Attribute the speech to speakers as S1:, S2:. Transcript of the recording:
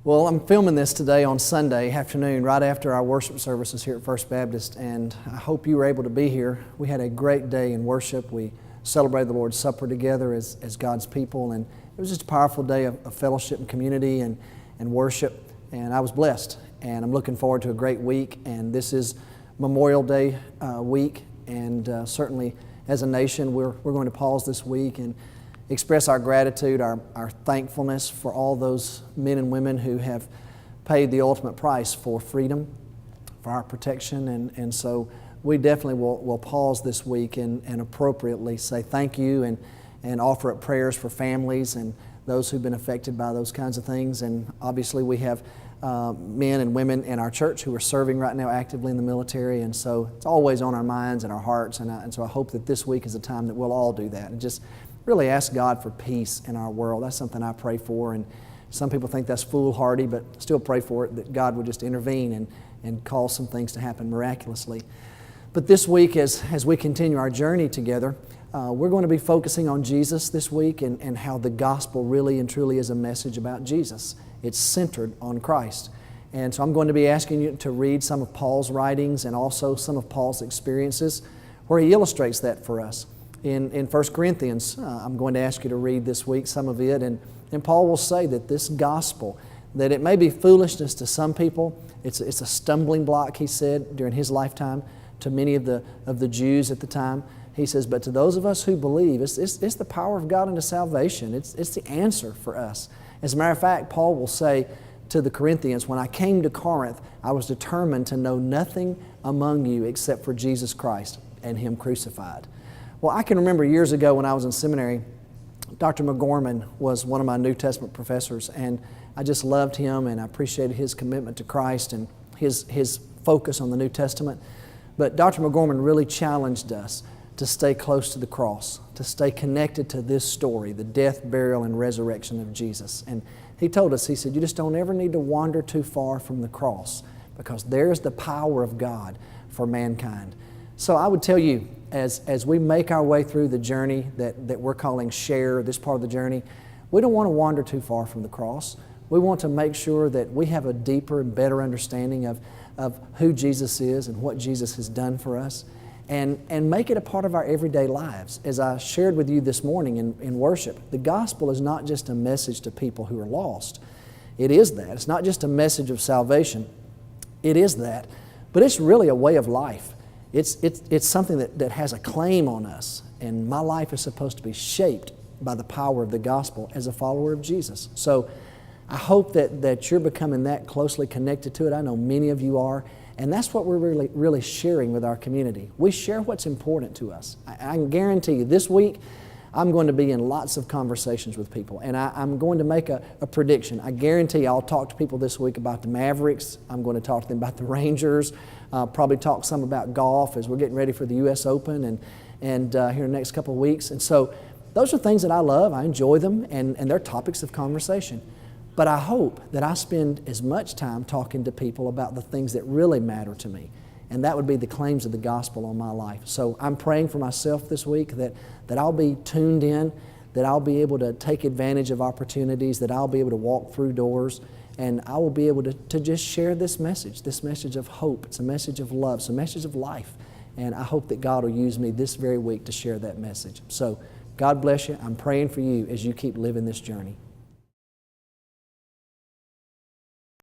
S1: Well, I'm filming this today on Sunday afternoon, right after our worship services here at First Baptist, and I hope you were able to be here. We had a great day in worship. We celebrated the Lord's Supper together as God's people, and it was just a powerful day of fellowship and community and worship, and I was blessed. And I'm looking forward to a great week, and this is Memorial Day week, and certainly as a nation, we're going to pause this week and express our gratitude, our thankfulness for all those men and women who have paid the ultimate price for freedom, for our protection. And so we definitely will pause this week and appropriately say thank you and offer up prayers for families and those who've been affected by those kinds of things. And obviously we have men and women in our church who are serving right now actively in the military, and so it's always on our minds and our hearts. And so I hope that this week is a time that we'll all do that and just really ask God for peace in our world. That's something I pray for, and some people think that's foolhardy, but still pray for it, that God would just intervene and cause some things to happen miraculously. But this week, as we continue our journey together, we're going to be focusing on Jesus this week and how the gospel really and truly is a message about Jesus. It's centered on Christ. And so I'm going to be asking you to read some of Paul's writings and also some of Paul's experiences where he illustrates that for us. In 1 Corinthians, I'm going to ask you to read this week some of it, and Paul will say that this gospel, that it may be foolishness to some people, it's a stumbling block, he said, during his lifetime, to many of the Jews at the time. He says, but to those of us who believe, it's the power of God unto salvation. It's the answer for us. As a matter of fact, Paul will say to the Corinthians, when I came to Corinth, I was determined to know nothing among you except for Jesus Christ and Him crucified. Well, I can remember years ago when I was in seminary, Dr. McGorman was one of my New Testament professors, and I just loved him and I appreciated his commitment to Christ and his focus on the New Testament. But Dr. McGorman really challenged us to stay close to the cross, to stay connected to this story, the death, burial, and resurrection of Jesus. And he told us, he said, you just don't ever need to wander too far from the cross, because there's the power of God for mankind. So I would tell you, as we make our way through the journey that we're calling Share, this part of the journey, we don't want to wander too far from the cross. We want to make sure that we have a deeper and better understanding of who Jesus is and what Jesus has done for us, and make it a part of our everyday lives. As I shared with you this morning in worship, the gospel is not just a message to people who are lost. It is that. It's not just a message of salvation. It is that. But it's really a way of life. It's something that has a claim on us, and my life is supposed to be shaped by the power of the gospel as a follower of Jesus. So I hope that you're becoming that closely connected to it. I know many of you are, and that's what we're really sharing with our community. We share what's important to us. I can guarantee you this week I'm going to be in lots of conversations with people, and I'm going to make a prediction. I guarantee I'll talk to people this week about the Mavericks. I'm going to talk to them about the Rangers. Probably talk some about golf as we're getting ready for the U.S. Open and here in the next couple of weeks. And so those are things that I love. I enjoy them, and they're topics of conversation. But I hope that I spend as much time talking to people about the things that really matter to me, and that would be the claims of the gospel on my life. So I'm praying for myself this week that I'll be tuned in, that I'll be able to take advantage of opportunities, that I'll be able to walk through doors, and I will be able to just share this message of hope. It's a message of love. It's a message of life. And I hope that God will use me this very week to share that message. So God bless you. I'm praying for you as you keep living this journey.